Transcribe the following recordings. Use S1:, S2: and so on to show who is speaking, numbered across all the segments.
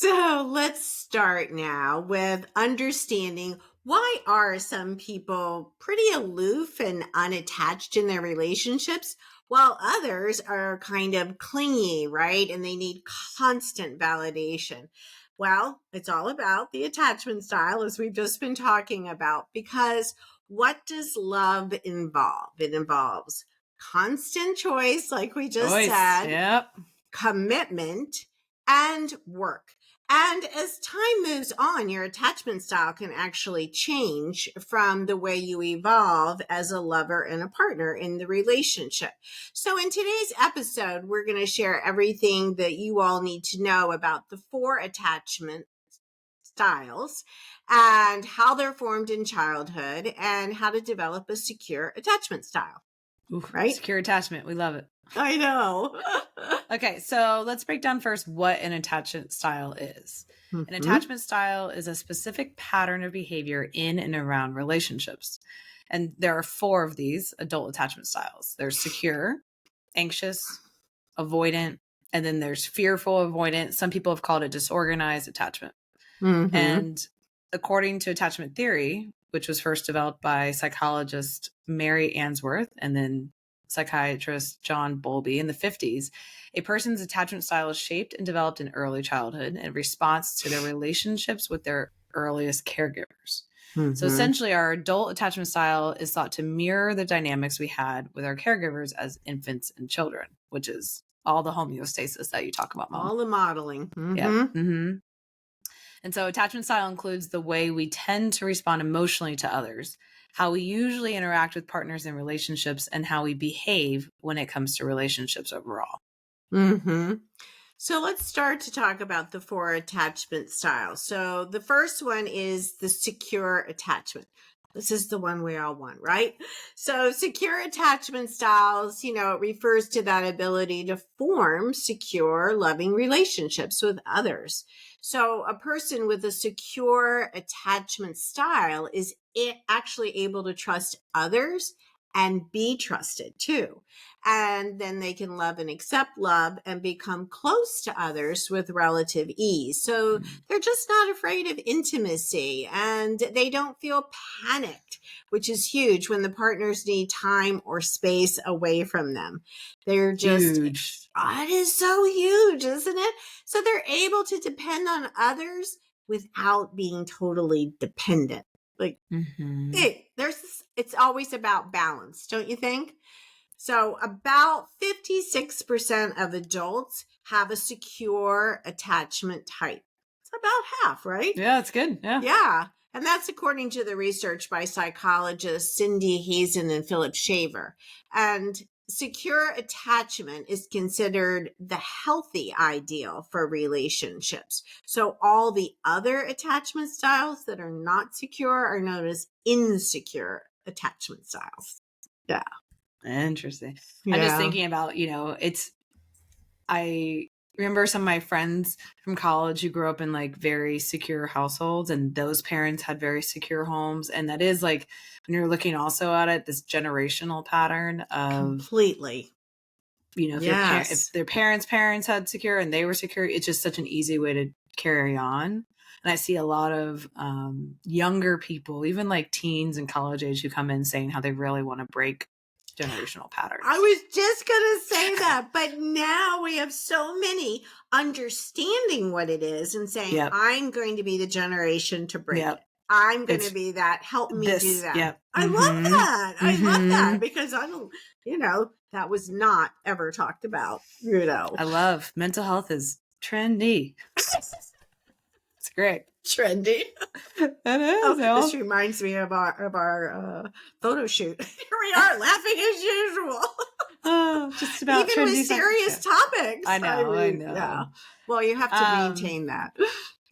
S1: So let's start now with understanding why are some people pretty aloof and unattached in their relationships while others are kind of clingy, right? And they need constant validation. Well, it's all about the attachment style, as we've just been talking about, because what does love involve? It involves constant choice, like we just
S2: Choice.
S1: said,
S2: Yep.
S1: commitment, and work. And as time moves on, your attachment style can actually change from the way you evolve as a lover and a partner in the relationship. So in today's episode, we're going to share everything that you all need to know about the 4 attachment styles and how they're formed in childhood and how to develop a secure attachment style.
S2: Oof,
S1: right?
S2: Secure attachment. We love it.
S1: I know.
S2: Okay, so let's break down first what an attachment style is. An attachment style is a specific pattern of behavior in and around relationships. And there are 4 of these adult attachment styles. There's secure, anxious, avoidant, and then there's fearful avoidant. Some people have called it disorganized attachment. And according to attachment theory, which was first developed by psychologist Mary Ainsworth and then psychiatrist John Bowlby in the 50s, a person's attachment style is shaped and developed in early childhood in response to their relationships with their earliest caregivers. So essentially, our adult attachment style is thought to mirror the dynamics we had with our caregivers as infants and children, which is all the homeostasis that you talk about, Mom.
S1: All the modeling.
S2: Yeah. And so attachment style includes the way we tend to respond emotionally to others, how we usually interact with partners in relationships, and how we behave when it comes to relationships overall.
S1: So let's start to talk about the 4 attachment styles. So the first one is the secure attachment. This is the one we all want, right? So secure attachment styles, it refers to that ability to form secure, loving relationships with others. So a person with a secure attachment style is actually able to trust others and be trusted too. And then they can love and accept love and become close to others with relative ease. So they're just not afraid of intimacy and they don't feel panicked, which is huge when the partners need time or space away from them. They're just
S2: huge.
S1: It is so huge, isn't it? So they're able to depend on others without being totally dependent. Like it's always about balance, don't you think? So about 56% of adults have a secure attachment type. It's about half, right?
S2: Yeah, that's good. Yeah.
S1: Yeah. And that's according to the research by psychologists Cindy Hazen and Philip Shaver. And secure attachment is considered the healthy ideal for relationships. So all the other attachment styles that are not secure are known as insecure attachment styles. Yeah.
S2: Interesting.
S1: Yeah.
S2: I'm just thinking about, I remember some of my friends from college who grew up in like very secure households, and those parents had very secure homes. And that is like, when you're looking also at it, this generational pattern of
S1: completely,
S2: if their parents had secure and they were secure, it's just such an easy way to carry on. And I see a lot of younger people, even like teens and college age, who come in saying how they really want to break generational patterns.
S1: I was just going to say that, but now we have so many understanding what it is and saying, I'm going to be the generation to break it. I'm going to be that. Help me do that.
S2: Yep.
S1: I love that. I love that because I don't, that was not ever talked about,
S2: I love mental health is trendy. It's great.
S1: Trendy.
S2: That is.
S1: This reminds me of our photo shoot. Here we are laughing as usual.
S2: Just about
S1: even with serious topics.
S2: I know.
S1: Yeah. Well, you have to maintain that.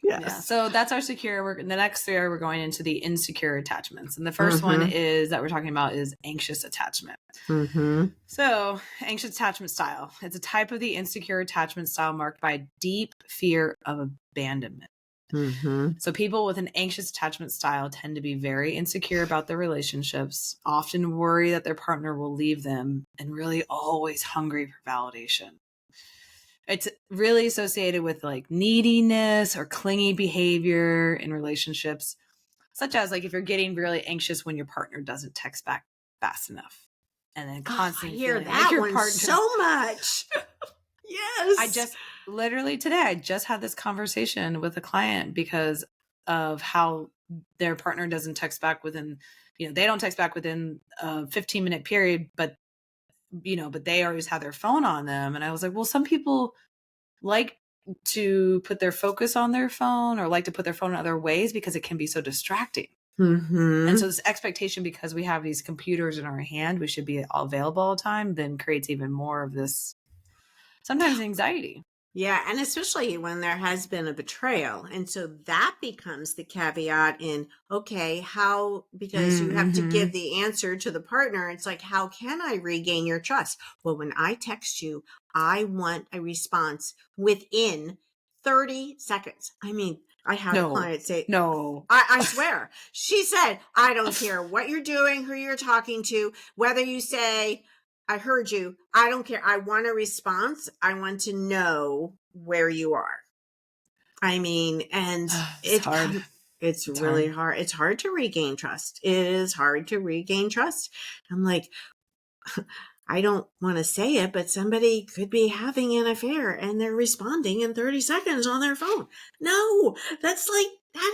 S1: Yes.
S2: Yeah. So that's our secure. The next 3 we're going into the insecure attachments, and the first one is that we're talking about is anxious attachment. So anxious attachment style. It's a type of the insecure attachment style marked by deep fear of abandonment. So people with an anxious attachment style tend to be very insecure about their relationships, often worry that their partner will leave them, and really always hungry for validation. It's really associated with like neediness or clingy behavior in relationships, such as like if you're getting really anxious when your partner doesn't text back fast enough, and then
S1: Oh, I
S2: constantly
S1: hear
S2: feeling like
S1: that
S2: your
S1: one
S2: partner.
S1: so much. Yes.
S2: I just literally today, I just had this conversation with a client because of how their partner doesn't text back within, they don't text back within a 15-minute period, but they always have their phone on them. And I was like, well, some people like to put their focus on their phone or like to put their phone in other ways because it can be so distracting. And so this expectation, because we have these computers in our hand, we should be available all the time, then creates even more of this sometimes anxiety.
S1: Yeah, and especially when there has been a betrayal. And so that becomes the caveat in, okay, how, because you have to give the answer to the partner. It's like, how can I regain your trust? Well, when I text you, I want a response within 30 seconds. I mean, I had clients say,
S2: No.
S1: I swear, she said, I don't care what you're doing, who you're talking to, whether you say, I heard you. I don't care. I want a response. I want to know where you are. I mean, and
S2: It's hard.
S1: It's really hard. It's hard to regain trust. It is hard to regain trust. I'm like, I don't want to say it, but somebody could be having an affair and they're responding in 30 seconds on their phone. No, that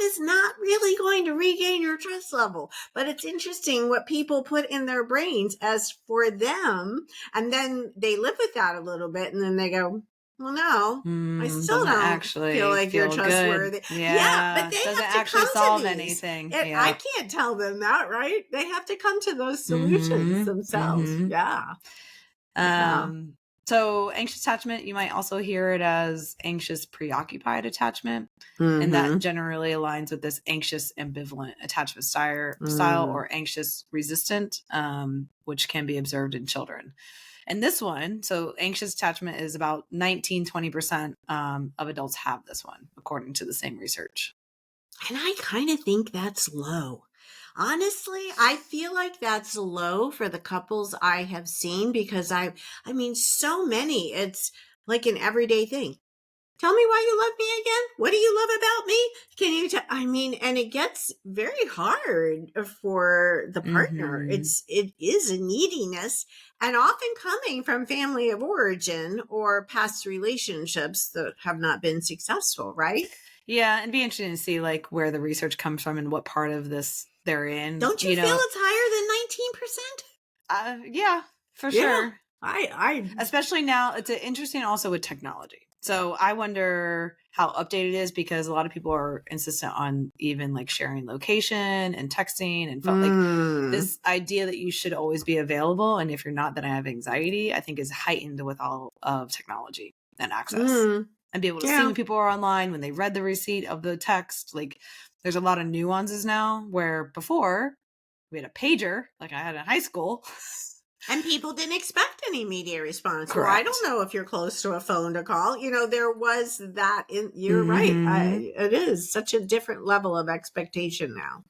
S1: is not really going to regain your trust level. But it's interesting what people put in their brains as for them. And then they live with that a little bit. And then they go, well, no, I still don't
S2: actually
S1: feel like you're trustworthy.
S2: Good. Yeah,
S1: but they
S2: doesn't
S1: have to
S2: actually
S1: come
S2: solve
S1: to these.
S2: anything.
S1: And I can't tell them that, right? They have to come to those solutions themselves. Yeah.
S2: So anxious attachment, you might also hear it as anxious preoccupied attachment. And that generally aligns with this anxious ambivalent attachment style or anxious resistant, which can be observed in children. And this one, so anxious attachment is about 19-20% of adults have this one, according to the same research.
S1: And I kind of think that's low. Honestly, I feel like that's low for the couples I have seen because I mean, so many, it's like an everyday thing. Tell me why you love me again. What do you love about me? Can you I mean, and it gets very hard for the partner. It is a neediness and often coming from family of origin or past relationships that have not been successful, right?
S2: Yeah, and be interesting to see like where the research comes from and what part of this they're in.
S1: Don't you feel it's higher than 19%?
S2: Yeah, for sure.
S1: I
S2: especially now, it's interesting also with technology. So I wonder how updated it is because a lot of people are insistent on even like sharing location and texting and like this idea that you should always be available. And if you're not, then I have anxiety, I think is heightened with all of technology and access and be able to see when people are online, when they read the receipt of the text. Like there's a lot of nuances now where before we had a pager like I had in high school.
S1: And people didn't expect an immediate response.
S2: Correct.
S1: Well, I don't know if you're close to a phone to call. There was that. You're right. It is such a different level of expectation now.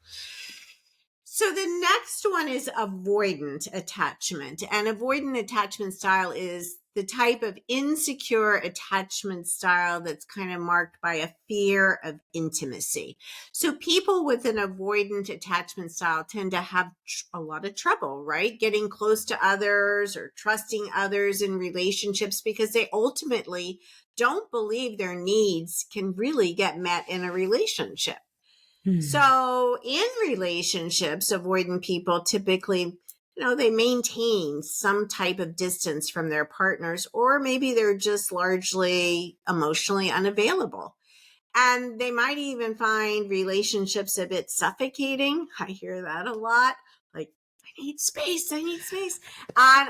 S1: So the next one is avoidant attachment. And avoidant attachment style is the type of insecure attachment style that's kind of marked by a fear of intimacy. So people with an avoidant attachment style tend to have a lot of trouble, right? Getting close to others or trusting others in relationships because they ultimately don't believe their needs can really get met in a relationship. So in relationships, avoidant people typically, they maintain some type of distance from their partners, or maybe they're just largely emotionally unavailable. And they might even find relationships a bit suffocating. I hear that a lot. Like, I need space, and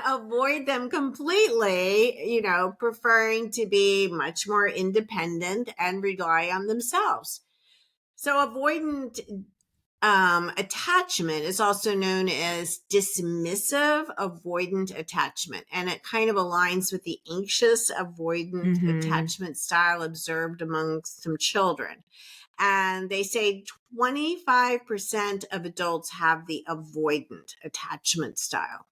S1: avoid them completely, preferring to be much more independent and rely on themselves. So avoidant attachment is also known as dismissive avoidant attachment, and it kind of aligns with the anxious avoidant attachment style observed among some children. And they say 25% of adults have the avoidant attachment style.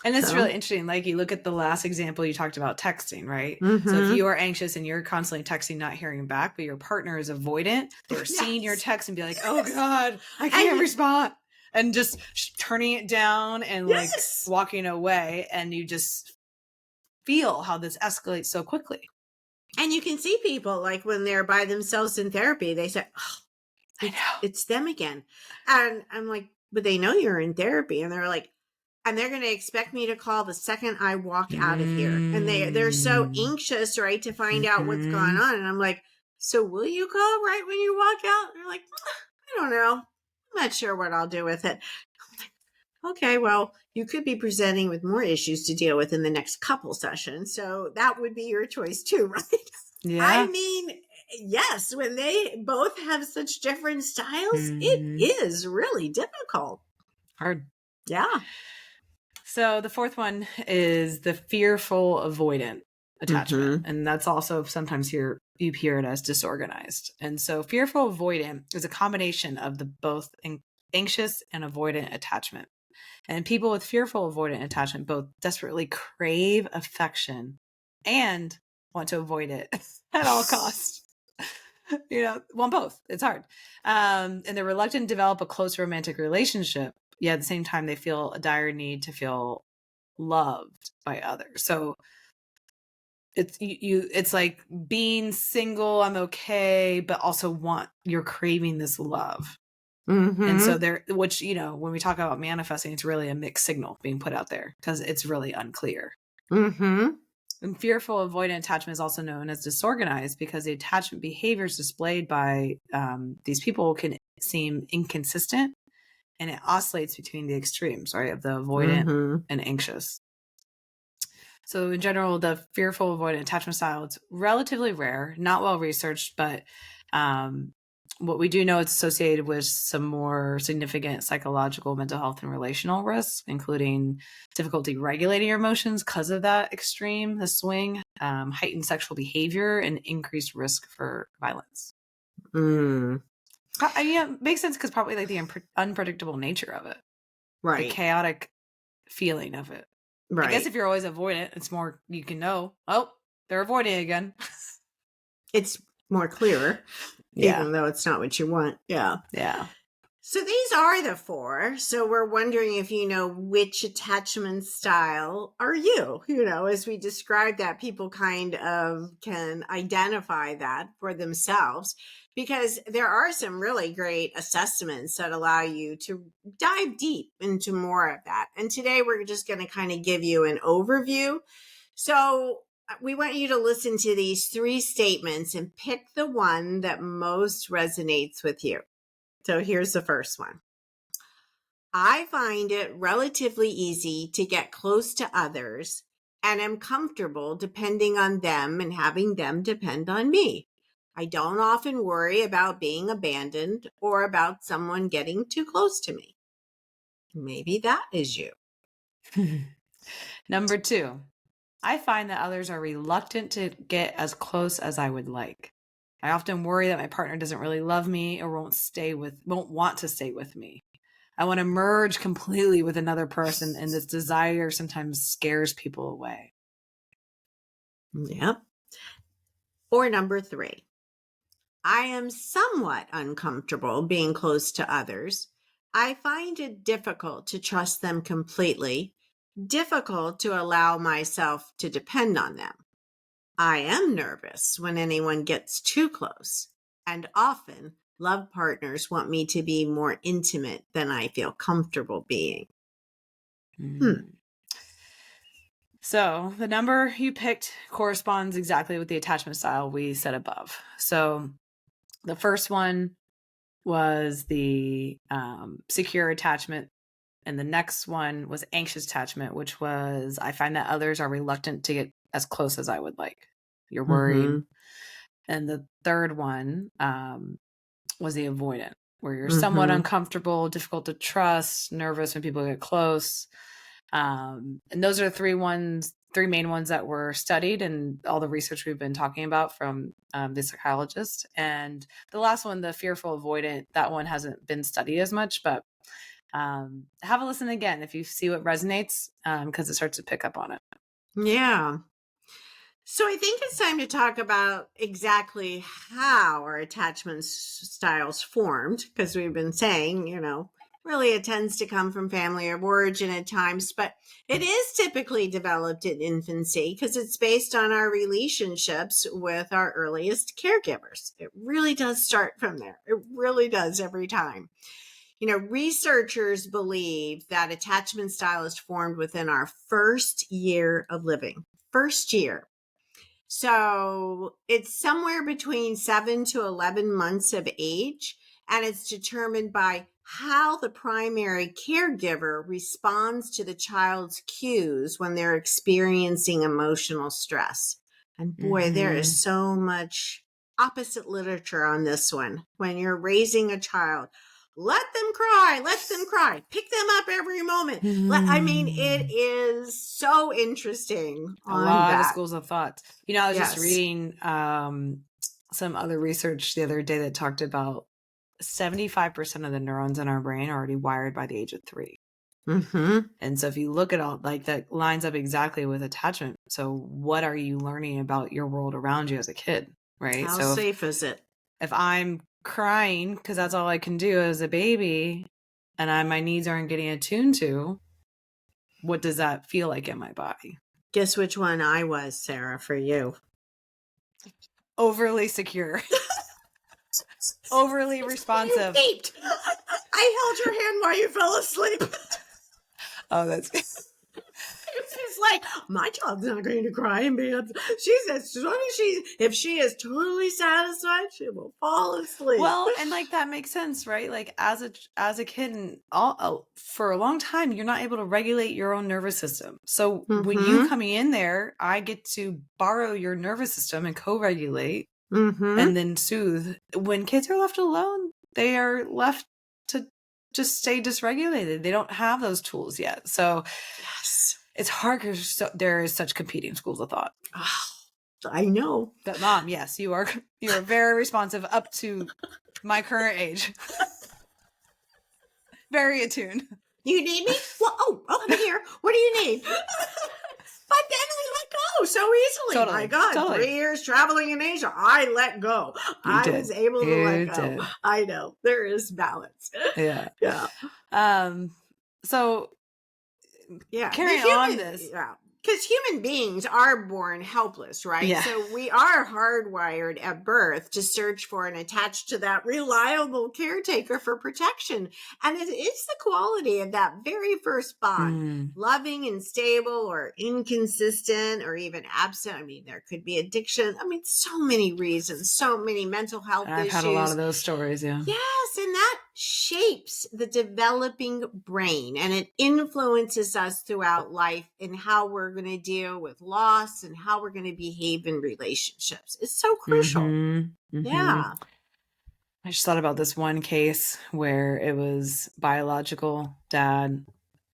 S2: And it's
S1: So,
S2: really interesting. Like you look at the last example you talked about texting, right? So if
S1: mm-hmm.
S2: you are anxious and you're constantly texting, not hearing back, but your partner is avoidant, they're seeing your
S1: Yes.
S2: text and be like,
S1: Yes.
S2: oh God, I can't
S1: And
S2: respond. And just turning it down and like
S1: yes.
S2: walking away. And you just feel how this escalates so quickly.
S1: And you can see people like when they're by themselves in therapy, they say, oh, it's them again. And I'm like, but they know you're in therapy. And they're like, and they're going to expect me to call the second I walk out of here. And they're so anxious, right, to find out what's going on. And I'm like, so will you call right when you walk out? And they're like, I don't know. I'm not sure what I'll do with it. Okay, well, you could be presenting with more issues to deal with in the next couple sessions. So that would be your choice too, right?
S2: Yeah.
S1: I mean, yes, when they both have such different styles, it is really difficult.
S2: Hard.
S1: Yeah.
S2: So the fourth one is the fearful avoidant attachment. And that's also sometimes you hear it as disorganized. And so fearful avoidant is a combination of the both anxious and avoidant attachment. And people with fearful avoidant attachment both desperately crave affection and want to avoid it at all costs. Want both. It's hard. And they're reluctant to develop a close romantic relationship. Yet at the same time, they feel a dire need to feel loved by others. So it's like being single, I'm okay, but also you're craving this love. And so which, when we talk about manifesting, it's really a mixed signal being put out there because it's really unclear. And fearful avoidant attachment is also known as disorganized because the attachment behaviors displayed by these people can seem inconsistent, and it oscillates between the extremes, right, of the avoidant and anxious. So in general, the fearful avoidant attachment style, it's relatively rare, not well researched, but what we do know, it's associated with some more significant psychological, mental health, and relational risks, including difficulty regulating your emotions because of that extreme, the swing, heightened sexual behavior, and increased risk for violence. Yeah, makes sense because probably like the unpredictable nature of it,
S1: right?
S2: The chaotic feeling of it. Right. I guess if you're always avoidant, it's more you can know. Oh, they're avoiding again.
S1: It's more clear. Yeah. Even though it's not what you want. Yeah.
S2: Yeah.
S1: So these are the 4. So we're wondering if you know which attachment style are you. As we described that, people kind of can identify that for themselves because there are some really great assessments that allow you to dive deep into more of that. And today we're just going to kind of give you an overview. So we want you to listen to these 3 statements and pick the one that most resonates with you. So here's the first one. I find it relatively easy to get close to others and am comfortable depending on them and having them depend on me. I don't often worry about being abandoned or about someone getting too close to me. Maybe that is you.
S2: Number 2. I find that others are reluctant to get as close as I would like. I often worry that my partner doesn't really love me or won't want to stay with me. I want to merge completely with another person, and this desire sometimes scares people away.
S1: Yep. Or number 3. I am somewhat uncomfortable being close to others. I find it difficult to trust them completely, difficult to allow myself to depend on them. I am nervous when anyone gets too close, and often love partners want me to be more intimate than I feel comfortable being.
S2: So the number you picked corresponds exactly with the attachment style we said above. So the first one was the secure attachment, and the next one was anxious attachment, which was I find that others are reluctant to get as close as I would like. You're worried. And the third one was the avoidant, where you're somewhat uncomfortable, difficult to trust, nervous when people get close. And those are the 3 main ones that were studied and all the research we've been talking about from the psychologist. And the last one, the fearful avoidant, that one hasn't been studied as much, but Have a listen again if you see what resonates, because it starts to pick up on it.
S1: Yeah. So I think it's time to talk about exactly how our attachment styles formed, because we've been saying, really it tends to come from family of origin at times, but it is typically developed in infancy because it's based on our relationships with our earliest caregivers. It really does start from there. It really does every time. Researchers believe that attachment style is formed within our first year of living. First year. So it's somewhere between 7 to 11 months of age, and it's determined by how the primary caregiver responds to the child's cues when they're experiencing emotional stress. And boy, there is so much opposite literature on this one. When you're raising a child, let them cry, pick them up every moment. It is so interesting on
S2: a lot
S1: that.
S2: of schools of thought. I was
S1: Yes.
S2: just reading some other research the other day that talked about 75% of the neurons in our brain are already wired by the age of 3. And so if you look at all, like, that lines up exactly with attachment. So what are you learning about your world around you as a kid, right?
S1: How
S2: so
S1: safe is it?
S2: If I'm crying because that's all I can do as a baby and my needs aren't getting attuned to, what does that feel like in my body?
S1: Guess which one I was, Sarah, for you?
S2: Overly secure. Overly responsive.
S1: You peeped. I held your hand while you fell asleep.
S2: Oh, that's good.
S1: It's like, my child's not going to cry and be upset. She says, if she is totally satisfied, she will fall asleep.
S2: Well, and like that makes sense, right? Like as a kid, and for a long time, you're not able to regulate your own nervous system. So when you coming in there, I get to borrow your nervous system and co-regulate and then soothe. When kids are left alone, they are left to just stay dysregulated. They don't have those tools yet. So
S1: yes,
S2: it's hard because there is such competing schools of thought.
S1: Oh, I know.
S2: But Mom, yes, you are very responsive up to my current age. Very attuned.
S1: You need me? Well, I'm here. What do you need? But then I let go so easily.
S2: Totally,
S1: My God,
S2: totally.
S1: 3 years traveling in Asia, I let go. I was able to let go.
S2: Did.
S1: I know. There is balance.
S2: Yeah.
S1: Yeah.
S2: So
S1: yeah.
S2: Carrying on this.
S1: Yeah. Because human beings are born helpless, right?
S2: Yeah.
S1: So we are hardwired at birth to search for and attach to that reliable caretaker for protection. And it is the quality of that very first bond, loving and stable or inconsistent or even absent. I mean, there could be addiction. I mean, so many reasons, so many mental health issues.
S2: I've had a lot of those stories, yeah.
S1: Yes, and that shapes the developing brain, and it influences us throughout life in how we're going to deal with loss and how we're going to behave in relationships. It's so crucial. Yeah.
S2: I just thought about this one case where it was biological dad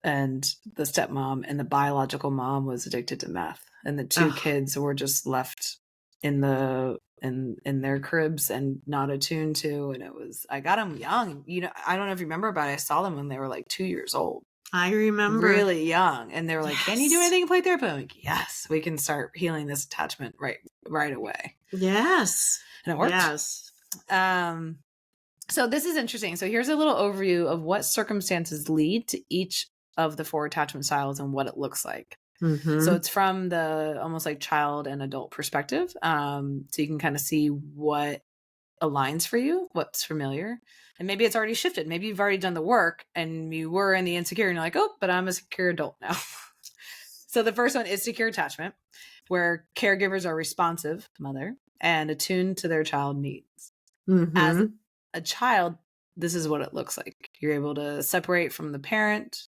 S2: and the stepmom, and the biological mom was addicted to meth, and the two kids were just left in their cribs and not attuned to. And I got them young. I don't know if you remember, but I saw them when they were like 2 years old.
S1: I remember.
S2: Really young. And they were like, can you do anything in play therapy? I'm like, yes, we can start healing this attachment right away.
S1: Yes.
S2: And it worked.
S1: Yes.
S2: So this is interesting. So here's a little overview of what circumstances lead to each of the 4 attachment styles and what it looks like. So it's from the almost like child and adult perspective. So you can kind of see what aligns for you, what's familiar. And maybe it's already shifted. Maybe you've already done the work and you were in the insecure and you're like, oh, but I'm a secure adult now. So the first one is secure attachment, where caregivers are responsive, mother, and attuned to their child needs. As a child, this is what it looks like. You're able to separate from the parent.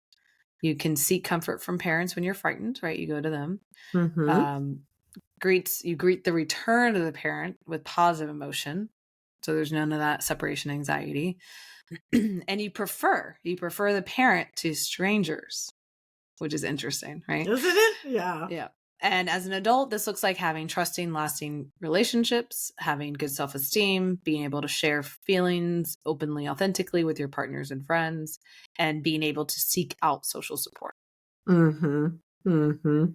S2: You can seek comfort from parents when you're frightened, right? You go to them. You greet the return of the parent with positive emotion. So there's none of that separation anxiety. And you prefer the parent to strangers, which is interesting, right?
S1: Isn't it? Yeah.
S2: Yeah. And as an adult, this looks like having trusting, lasting relationships, having good self-esteem, being able to share feelings openly, authentically with your partners and friends, and being able to seek out social support.
S1: Mm-hmm. Mm-hmm.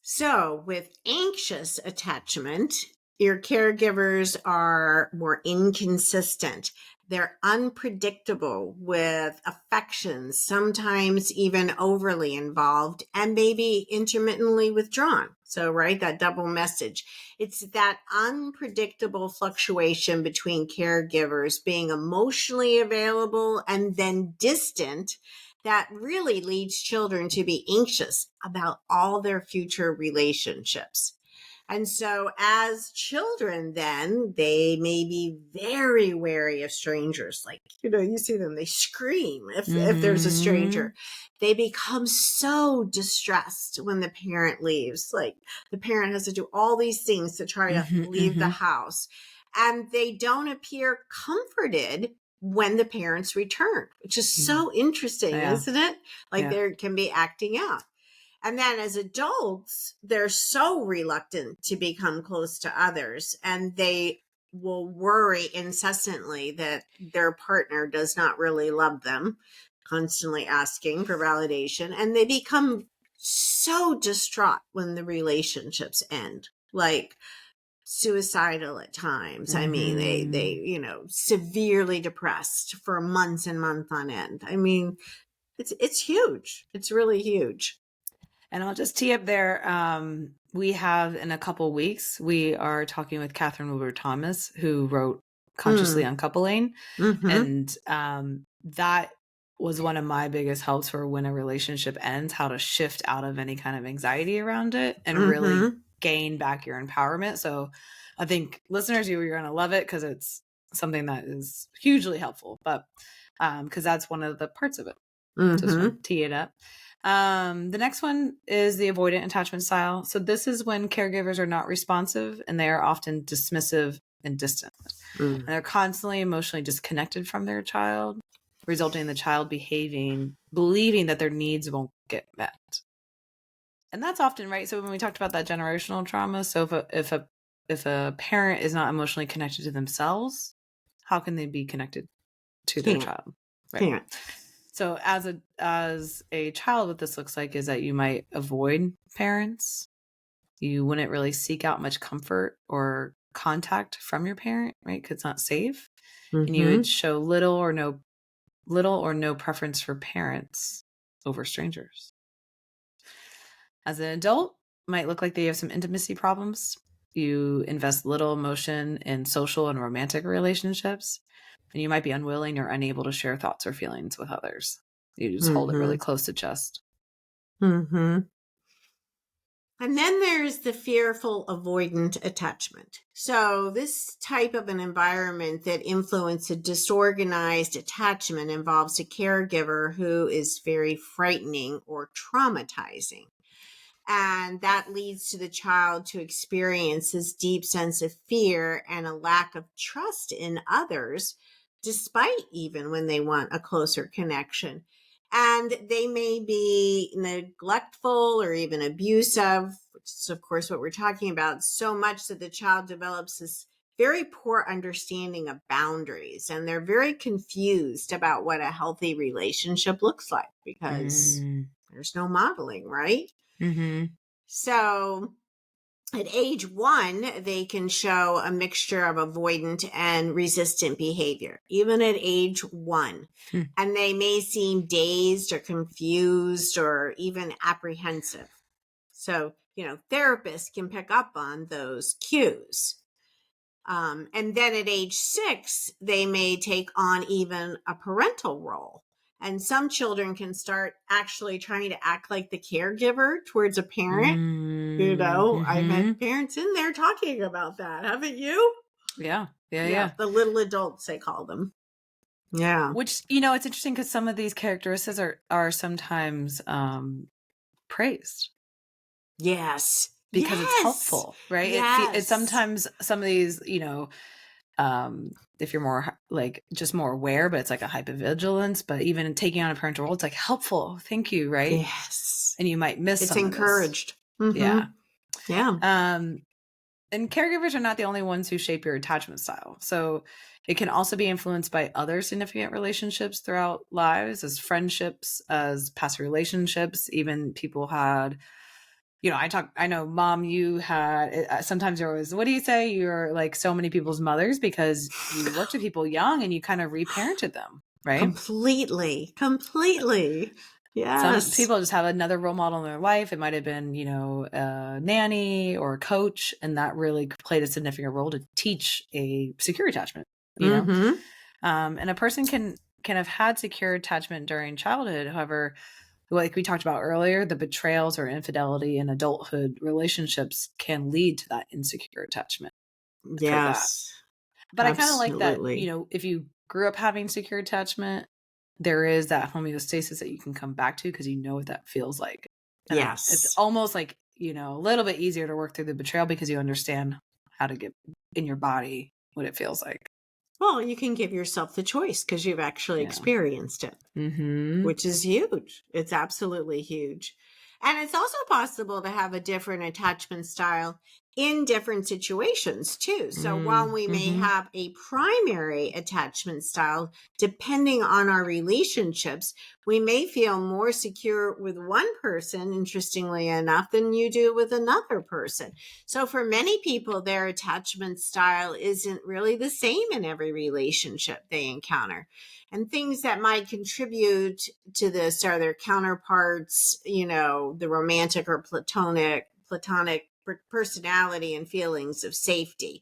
S1: So with anxious attachment, your caregivers are more inconsistent. They're unpredictable with affections, sometimes even overly involved, and maybe intermittently withdrawn. So, right, that double message. It's that unpredictable fluctuation between caregivers being emotionally available and then distant that really leads children to be anxious about all their future relationships. And so as children, then they may be very wary of strangers. Like, you see them, they scream if there's a stranger. They become so distressed when the parent leaves. Like the parent has to do all these things to try to leave the house. And they don't appear comforted when the parents return, which is so interesting, isn't it? Like they can be acting out. And then as adults, they're so reluctant to become close to others, and they will worry incessantly that their partner does not really love them, constantly asking for validation. And they become so distraught when the relationships end, like suicidal at times. I mean, they severely depressed for months and months on end. I mean, it's huge. It's really huge.
S2: And I'll just tee up there. We have in a couple weeks, we are talking with Catherine Wilbur Thomas, who wrote Consciously Uncoupling. And that was one of my biggest helps for when a relationship ends, how to shift out of any kind of anxiety around it and really gain back your empowerment. So I think listeners, you're going to love it because it's something that is hugely helpful, but because that's one of the parts of it. Just want to tee it up. The next one is the avoidant attachment style. So this is when caregivers are not responsive and they are often dismissive and distant. And they're constantly emotionally disconnected from their child, resulting in the child believing that their needs won't get met. And that's often right. So when we talked about that generational trauma, so if a parent is not emotionally connected to themselves, how can they be connected to their child? Right. So as a child, what this looks like is that you might avoid parents. You wouldn't really seek out much comfort or contact from your parent, right? Because it's not safe. And you would show little or no preference for parents over strangers. As an adult, might look like they have some intimacy problems. You invest little emotion in social and romantic relationships. And you might be unwilling or unable to share thoughts or feelings with others. You just hold it really close to chest.
S1: And then there's the fearful avoidant attachment. So this type of an environment that influences disorganized attachment involves a caregiver who is very frightening or traumatizing. And that leads to the child to experience this deep sense of fear and a lack of trust in others, despite even when they want a closer connection. And they may be neglectful or even abusive, which is, of course, what we're talking about, so much that the child develops this very poor understanding of boundaries. And they're very confused about what a healthy relationship looks like because there's no modeling, right? So at age 1, they can show a mixture of avoidant and resistant behavior, even at age 1. And they may seem dazed or confused or even apprehensive. So, therapists can pick up on those cues. And then at age 6, they may take on even a parental role. And some children can start actually trying to act like the caregiver towards a parent. I've had parents in there talking about that. Haven't you?
S2: Yeah.
S1: The little adults, they call them. Yeah.
S2: Which, it's interesting because some of these characteristics are sometimes praised.
S1: Yes.
S2: Because it's helpful, right?
S1: Yes.
S2: It's sometimes some of these, if you're more just more aware, but it's like a hypervigilance, but even taking on a parental role, it's like helpful. Thank you. Right.
S1: Yes.
S2: And you might miss
S1: it's encouraged.
S2: Yeah.
S1: Yeah.
S2: And caregivers are not the only ones who shape your attachment style. So it can also be influenced by other significant relationships throughout lives, as friendships, as past relationships. Even people had, I know, Mom, you had, sometimes you're always, what do you say? You're like so many people's mothers because you worked with people young and you kind of reparented them, right?
S1: Completely.
S2: Some
S1: Yes.
S2: people just have another role model in their life. It might have been, a nanny or a coach, and that really played a significant role to teach a secure attachment,
S1: Mm-hmm.
S2: And a person can have had secure attachment during childhood. However, like we talked about earlier, the betrayals or infidelity in adulthood relationships can lead to that insecure attachment for that.
S1: Yes.
S2: But I kind of like that,
S1: Absolutely.
S2: if you grew up having secure attachment, there is that homeostasis that you can come back to because you know what that feels like. And it's
S1: Yes.
S2: almost like, a little bit easier to work through the betrayal because you understand how to get in your body what it feels like.
S1: Well, you can give yourself the choice because you've actually
S2: Yeah.
S1: experienced it, which is huge. It's absolutely huge. And it's also possible to have a different attachment style in different situations too. So while we may have a primary attachment style, depending on our relationships, we may feel more secure with one person, interestingly enough, than you do with another person. So for many people, their attachment style isn't really the same in every relationship they encounter. And things that might contribute to this are their counterparts, the romantic or platonic personality and feelings of safety.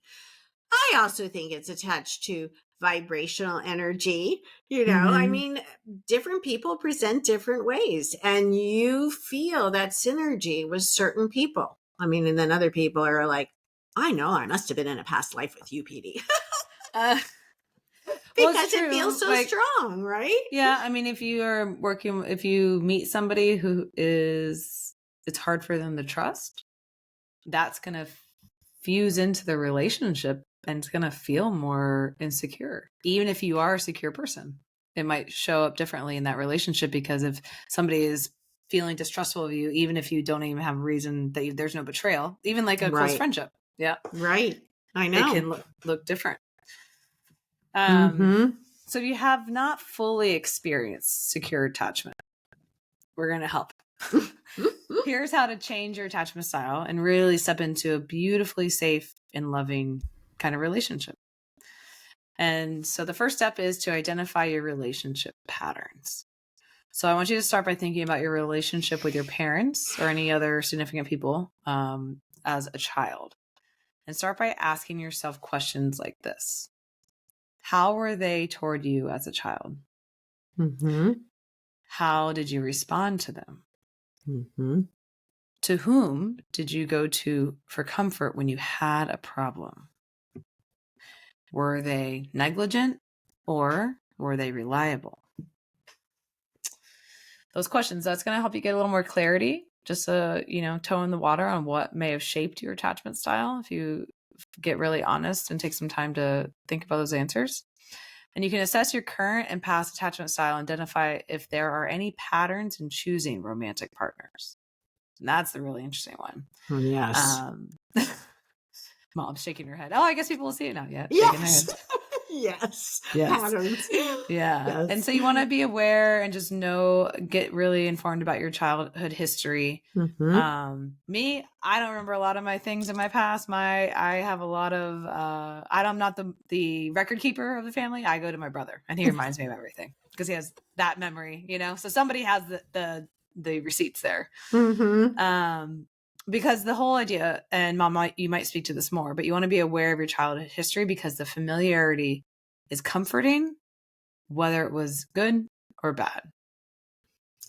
S1: I also think it's attached to vibrational energy. I mean, different people present different ways, and you feel that synergy with certain people. I mean, and then other people are like, I know I must have been in a past life with you, Petey.
S2: Well,
S1: Because it feels so strong, right?
S2: Yeah. I mean, if you meet somebody who it's hard for them to trust, that's going to fuse into the relationship and it's going to feel more insecure. Even if you are a secure person, it might show up differently in that relationship because if somebody is feeling distrustful of you, even if you don't even have a reason that there's no betrayal, even like a close friendship. Yeah.
S1: Right. I know.
S2: It can look different.
S1: Mm-hmm.
S2: So if you have not fully experienced secure attachment, we're going to help. Here's how to change your attachment style and really step into a beautifully safe and loving kind of relationship. And so the first step is to identify your relationship patterns. So I want you to start by thinking about your relationship with your parents or any other significant people as a child. And start by asking yourself questions like this. How were they toward you as a child?
S1: Mm-hmm.
S2: How did you respond to them?
S1: Mm-hmm.
S2: To whom did you go to for comfort when you had a problem? Were they negligent or were they reliable? Those questions, that's going to help you get a little more clarity, just toe in the water on what may have shaped your attachment style if you get really honest and take some time to think about those answers. And you can assess your current and past attachment style and identify if there are any patterns in choosing romantic partners. And that's the really interesting one.
S1: Yes.
S2: Mom's shaking her head. Oh, I guess people will see it now. Yeah.
S1: Yes. Yes. Patterns.
S2: Yeah.
S1: Yes.
S2: And so you want to be aware and just get really informed about your childhood history. Me, I don't remember a lot of my things in my past. I have a lot of, I'm not the record keeper of the family. I go to my brother and he reminds me of everything because he has that memory, so somebody has the receipts there. Because the whole idea, and Mom, you might speak to this more, but you want to be aware of your childhood history because the familiarity is comforting, whether it was good or bad.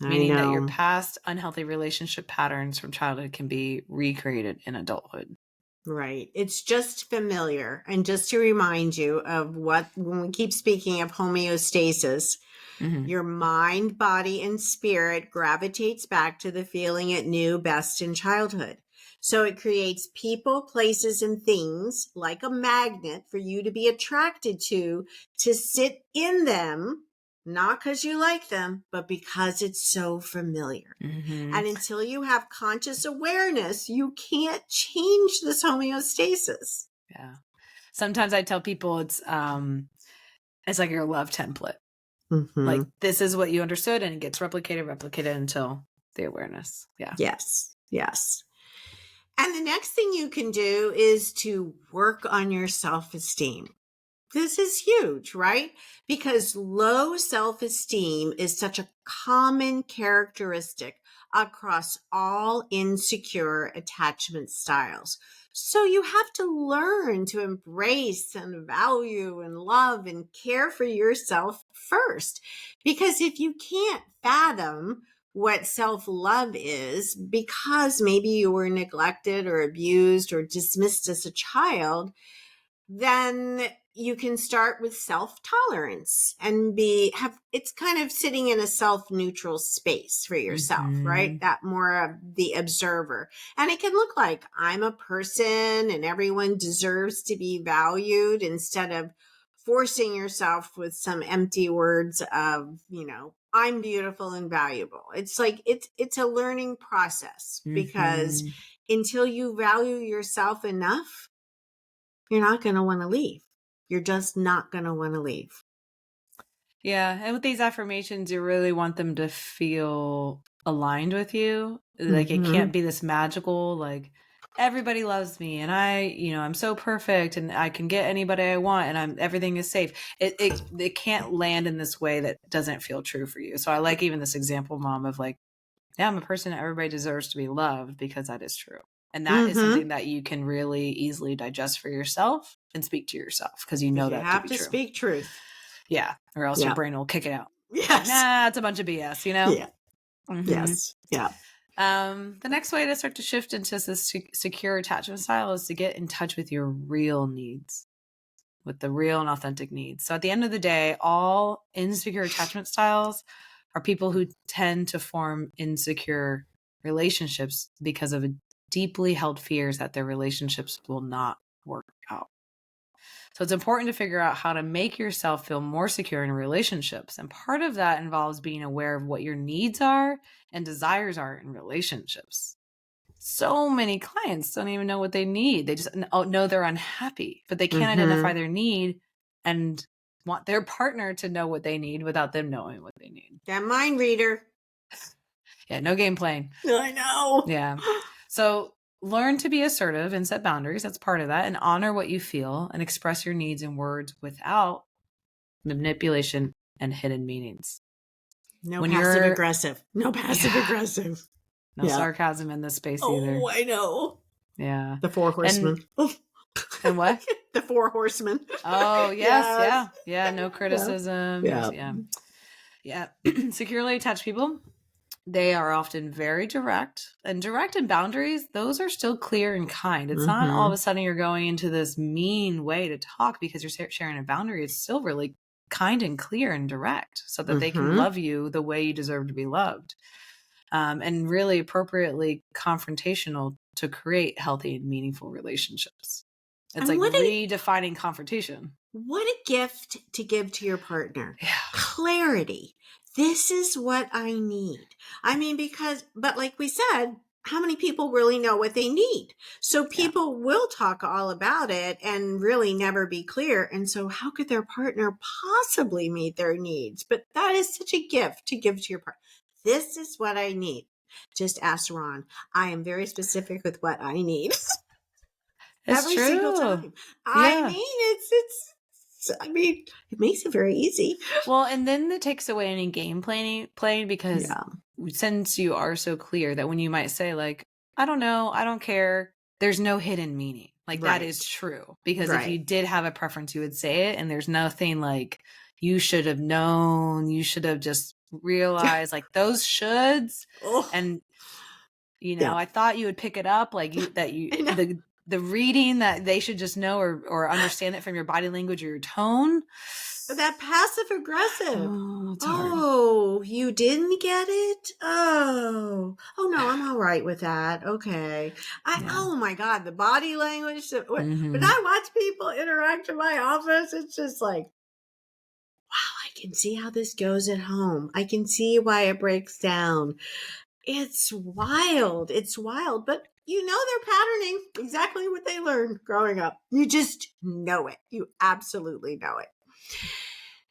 S2: Meaning that your past unhealthy relationship patterns from childhood can be recreated in adulthood.
S1: Right. It's just familiar. And just to remind you of when we keep speaking of homeostasis, your mind, body, and spirit gravitates back to the feeling it knew best in childhood. So it creates people, places, and things like a magnet for you to be attracted to sit in them not because you like them, but because it's so familiar. And until you have conscious awareness, you can't change this homeostasis.
S2: Yeah. Sometimes I tell people it's like your love template. Like, this is what you understood, and it gets replicated until the awareness. Yeah.
S1: Yes. Yes. And the next thing you can do is to work on your self-esteem. This is huge, right? Because low self-esteem is such a common characteristic across all insecure attachment styles. So you have to learn to embrace and value and love and care for yourself first. Because if you can't fathom what self-love is because maybe you were neglected or abused or dismissed as a child, then you can start with self-tolerance and it's kind of sitting in a self-neutral space for yourself, right? That more of the observer. And it can look like I'm a person and everyone deserves to be valued, instead of forcing yourself with some empty words of, I'm beautiful and valuable. It's like, it's a learning process, because until you value yourself enough, you're not going to want to leave. You're just not going to want to leave.
S2: Yeah. And with these affirmations, you really want them to feel aligned with you. Like, it can't be this magical, like, everybody loves me and I'm so perfect and I can get anybody I want and everything is safe. It can't land in this way that doesn't feel true for you. So I like even this example, Mom, of like, yeah, I'm a person that everybody deserves to be loved, because that is true. And that is something that you can really easily digest for yourself and speak to yourself, because you know that
S1: have
S2: to be
S1: to
S2: true.
S1: Speak truth.
S2: Yeah. Or else your brain will kick it out.
S1: Yes.
S2: Nah, it's a bunch of BS,
S1: Yeah. Yes. Yeah.
S2: The next way to start to shift into this secure attachment style is to get in touch with your real needs, with the real and authentic needs. So at the end of the day, all insecure attachment styles are people who tend to form insecure relationships because of deeply held fears that their relationships will not work out. So it's important to figure out how to make yourself feel more secure in relationships. And part of that involves being aware of what your needs are and desires are in relationships. So many clients don't even know what they need. They just know they're unhappy, but they can't identify their need and want their partner to know what they need without them knowing what they need.
S1: That mind reader.
S2: Yeah, no game playing.
S1: I know.
S2: Yeah. So learn to be assertive and set boundaries. That's part of that. And honor what you feel and express your needs in words without manipulation and hidden meanings.
S1: No passive aggressive. No passive aggressive.
S2: No sarcasm in this space either.
S1: Oh, I know.
S2: Yeah.
S1: The 4 horsemen.
S2: And what?
S1: The 4 horsemen.
S2: Oh, yes. Yeah. No criticism. Yeah. Securely attached people, they are often very direct. And direct and boundaries, those are still clear and kind. It's not all of a sudden you're going into this mean way to talk because you're sharing a boundary. It's still really kind and clear and direct, so that they can love you the way you deserve to be loved. And really appropriately confrontational to create healthy and meaningful relationships. It's like redefining confrontation.
S1: What a gift to give to your partner.
S2: Yeah.
S1: Clarity. This is what I need. I mean, but like we said, how many people really know what they need? So people will talk all about it and really never be clear. And so how could their partner possibly meet their needs? But that is such a gift to give to your partner. This is what I need. Just ask Ron. I am very specific with what I need. Every single time. I mean, it makes it very easy.
S2: Well, and then it takes away any game playing because since you are so clear that when you might say like, I don't know, I don't care, there's no hidden meaning. Like that is true. Because if you did have a preference, you would say it. And there's nothing like you should have known, you should have just realized like those shoulds. And, I thought you would pick it up like the reading that they should just know or understand it from your body language or your tone.
S1: That passive aggressive.
S2: Oh,
S1: you didn't get it? Oh no, I'm all right with that. Okay. Oh my God, the body language. When I watch people interact in my office, it's just like, wow, I can see how this goes at home. I can see why it breaks down. It's wild. It's wild. But you know they're patterning exactly what they learned growing up. You just know it. You absolutely know it.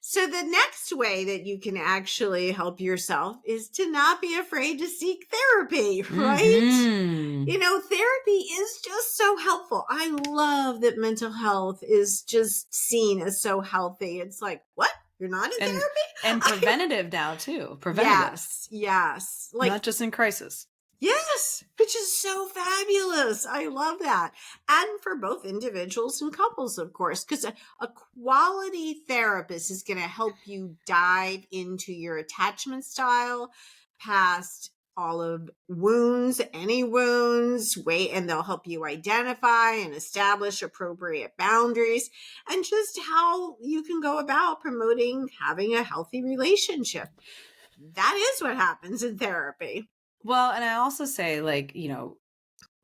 S1: So the next way that you can actually help yourself is to not be afraid to seek therapy, right?
S2: Mm-hmm.
S1: You know, therapy is just so helpful. I love that mental health is just seen as so healthy. It's like, what? You're not in therapy?
S2: And preventative now too. Preventative.
S1: Yes. Like,
S2: not just in crisis.
S1: yes, which is so fabulous. I love that. And for both individuals and couples, of course, because a quality therapist is going to help you dive into your attachment style, past all of wounds, any wounds, and they'll help you identify and establish appropriate boundaries and just how you can go about promoting having a healthy relationship. That is what happens in therapy.
S2: Well, and I also say, like, you know,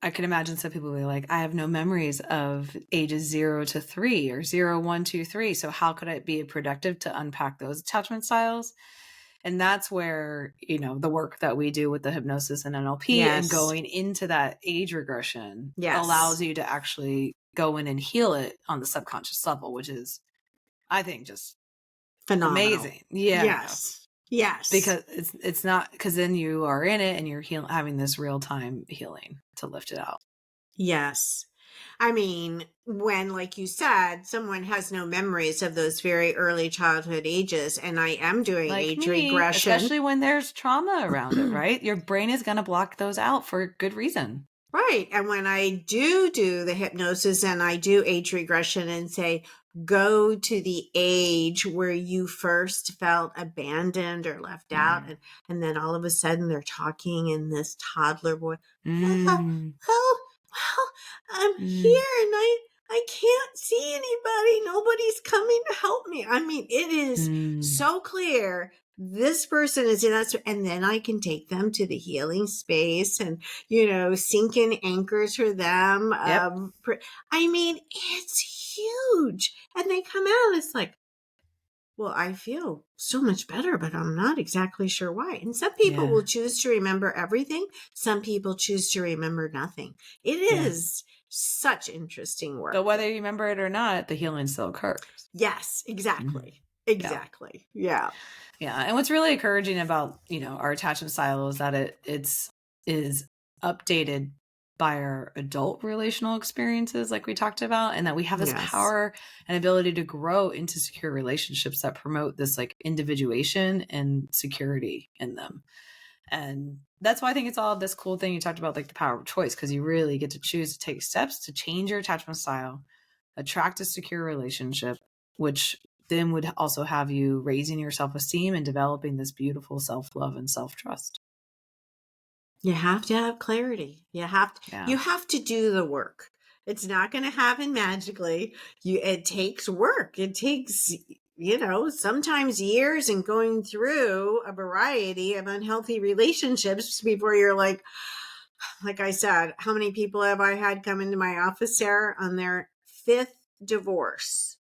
S2: I can imagine some people will be like, I have no memories of ages 0 to 3 or 0, 1, 2, 3. So how could it be productive to unpack those attachment styles? And that's where, you know, the work that we do with the hypnosis and NLP and going into that age regression allows you to actually go in and heal it on the subconscious level, which is, I think, just
S1: phenomenal.
S2: Amazing. Yeah.
S1: Yes.
S2: Because it's not, because then you are in it and you're having this real time healing to lift it out.
S1: Yes. I mean, when, like you said, someone has no memories of those very early childhood ages, and I am doing
S2: like
S1: age
S2: me,
S1: regression.
S2: Especially when there's trauma around it, right? Your brain is going to block those out for good reason.
S1: Right. And when I do the hypnosis and I do age regression and say, go to the age where you first felt abandoned or left out. And then all of a sudden they're talking in this toddler voice. Oh, well, I'm here and I can't see anybody. Nobody's coming to help me. I mean, it is so clear. This person is in that, and then I can take them to the healing space and, you know, sink in anchors for them.
S2: Yep.
S1: I mean, it's huge. And they come out, it's like, well, I feel so much better, but I'm not exactly sure why. And some people will choose to remember everything. Some people choose to remember nothing. It is such interesting work.
S2: But whether you remember it or not, the healing still occurs.
S1: Yes, exactly. Exactly. Yeah.
S2: And what's really encouraging about, you know, our attachment style is that it is updated by our adult relational experiences, like we talked about, and that we have this power and ability to grow into secure relationships that promote this like individuation and security in them. And that's why I think it's all this cool thing you talked about, like the power of choice, because you really get to choose to take steps to change your attachment style, attract a secure relationship, which then would also have you raising your self-esteem and developing this beautiful self-love and self-trust.
S1: You have to have clarity. You have to do the work. It's not going to happen magically. It takes work. It takes, you know, sometimes years and going through a variety of unhealthy relationships before you're like I said, how many people have I had come into my office, Sarah, on their 5th divorce?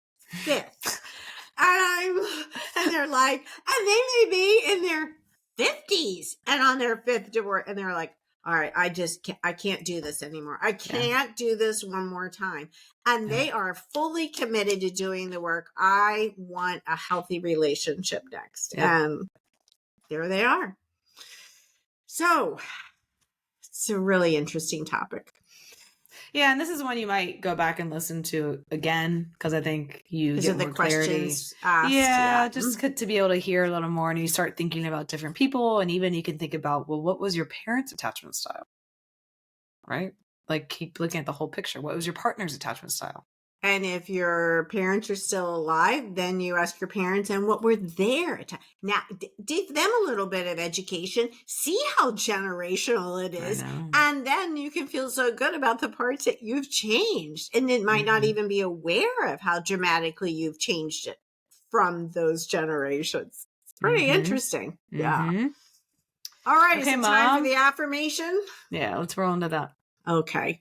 S1: 5th. And they're like, and they may be in their 50s and on their 5th divorce. And they're like, all right, I can't do this anymore. I can't do this one more time. And they are fully committed to doing the work. I want a healthy relationship next. And there they are. So it's a really interesting topic.
S2: Yeah, and this is one you might go back and listen to again, because I think you get more clarity. Asked, just to be able to hear a little more, and you start thinking about different people, and even you can think about, well, what was your parents' attachment style? Right? Like keep looking at the whole picture. What was your partner's attachment style?
S1: And if your parents are still alive, then you ask your parents, and what were their now? Give them a little bit of education. See how generational it is, and then you can feel so good about the parts that you've changed, and it might not even be aware of how dramatically you've changed it from those generations. It's pretty interesting. Yeah. All right. Is it time for the affirmation?
S2: Yeah, let's roll into that.
S1: Okay.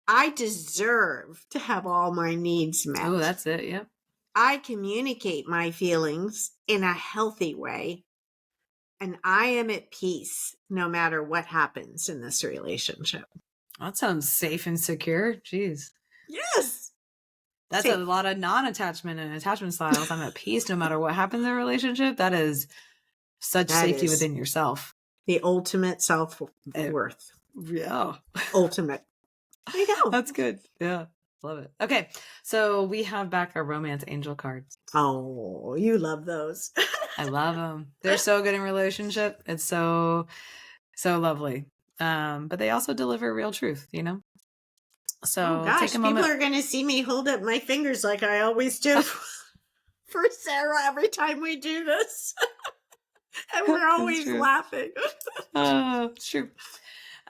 S1: I deserve to have all my needs met.
S2: Oh, that's it. Yep.
S1: I communicate my feelings in a healthy way, and I am at peace no matter what happens in this relationship.
S2: That sounds safe and secure. Jeez.
S1: Yes.
S2: That's
S1: Safe.
S2: a lot of non-attachment and attachment styles. I'm at peace no matter what happens in the relationship. That is such safety within yourself.
S1: The ultimate self-worth.
S2: Yeah.
S1: Ultimate. There you go.
S2: That's good. Yeah. Love it. Okay. So we have back our romance angel cards.
S1: Oh, you love those.
S2: I love them. They're so good in relationship. It's so lovely. But they also deliver real truth, you know? So
S1: take a moment. People are going to see me hold up my fingers like I always do for Sarah every time we do this. And we're always laughing.
S2: Oh, it's true.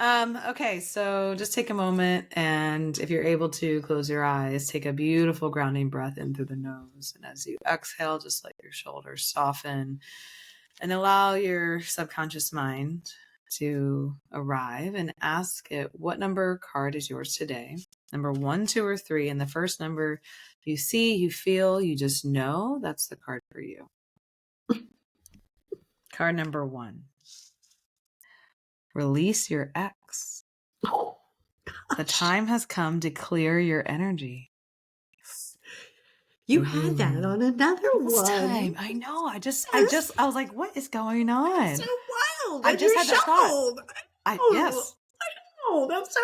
S2: Okay, so just take a moment, and if you're able to, close your eyes, take a beautiful grounding breath in through the nose. And as you exhale, just let your shoulders soften and allow your subconscious mind to arrive and ask it, what number card is yours today? Number 1, 2, or 3. And the first number you see, you feel, you just know, that's the card for you. Card number 1. Release your ex.
S1: Oh,
S2: the time has come to clear your energy.
S1: You had that on another one.
S2: Time. I know. I was like, what is going on?
S1: That's so wild.
S2: I just had that thought. Yes.
S1: I know. That's so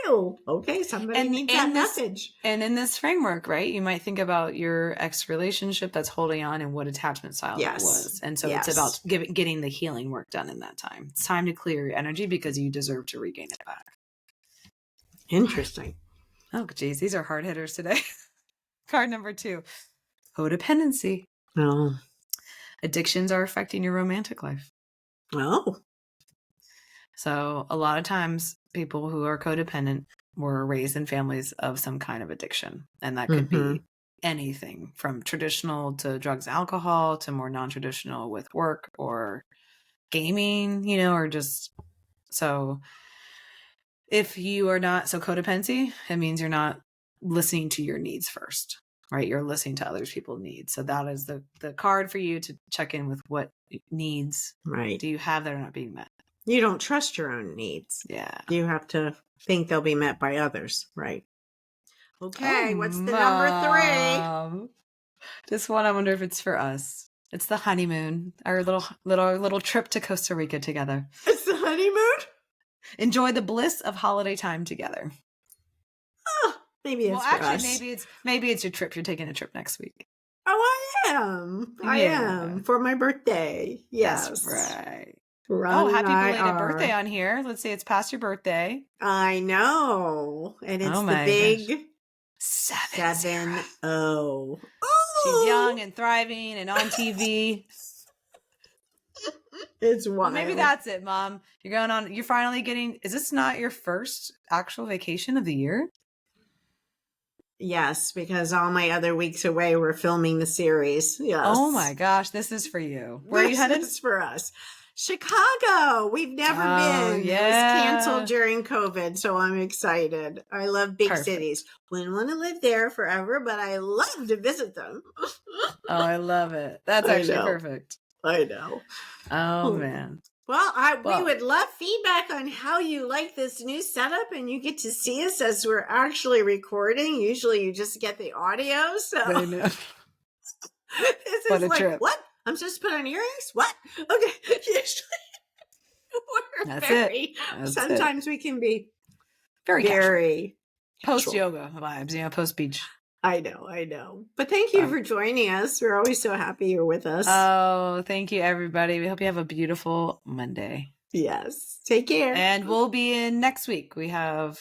S1: wild. Okay, somebody needs that message.
S2: And in this framework, right, you might think about your ex relationship that's holding on and what attachment style it was. And so it's about getting the healing work done in that time. It's time to clear your energy because you deserve to regain it back.
S1: Interesting.
S2: Oh, geez. These are hard hitters today. Card number 2. Codependency.
S1: Oh.
S2: Addictions are affecting your romantic life.
S1: Oh.
S2: So a lot of times people who are codependent were raised in families of some kind of addiction. And that could be anything from traditional to drugs and alcohol to more non-traditional with work or gaming, you know, or just so if you are not codependency, it means you're not listening to your needs first, right? You're listening to other people's needs. So that is the card for you to check in with what needs do you have that are not being met.
S1: You don't trust your own needs.
S2: Yeah.
S1: You have to think they'll be met by others, right? Okay, what's the number 3?
S2: This one, I wonder if it's for us. It's the honeymoon, our little trip to Costa Rica together.
S1: It's the honeymoon?
S2: Enjoy the bliss of holiday time together.
S1: Oh, maybe it's for us.
S2: Maybe it's your trip. You're taking a trip next week.
S1: Oh, I am. I am for my birthday. Yes,
S2: that's right.
S1: Ron
S2: happy belated birthday on here. Let's say it's past your birthday.
S1: I know. And it's the big 7-0. Oh.
S2: She's young and thriving and on TV.
S1: It's wild.
S2: Well, maybe that's it, Mom. You're finally getting, is this not your first actual vacation of the year?
S1: Yes, because all my other weeks away we're filming the series. Yes.
S2: Oh my gosh, this is for you. Where are you headed?
S1: This is for us. Chicago. We've never been.
S2: Yeah.
S1: It was canceled during COVID, so I'm excited. I love big cities. Wouldn't want to live there forever, but I love to visit them.
S2: Oh, I love it. That's actually perfect.
S1: I know.
S2: Oh, man.
S1: Well, we would love feedback on how you like this new setup, and you get to see us as we're actually recording. Usually you just get the audio, so
S2: I know.
S1: This is like, trip. What? I'm supposed to put on earrings? What? Okay. Usually sometimes we can be very
S2: post yoga vibes, post beach.
S1: I know. But thank you for joining us. We're always so happy you're with us.
S2: Oh, thank you, everybody. We hope you have a beautiful Monday.
S1: Yes. Take care.
S2: And we'll be in next week. We'll have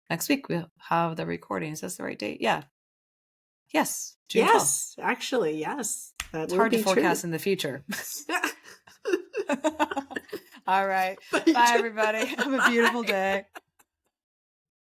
S2: the recording. Is this the right date? Yeah. Yes.
S1: June 12th. Actually, yes.
S2: It's hard to forecast in the future. All right. Bye, everybody. Have a beautiful day.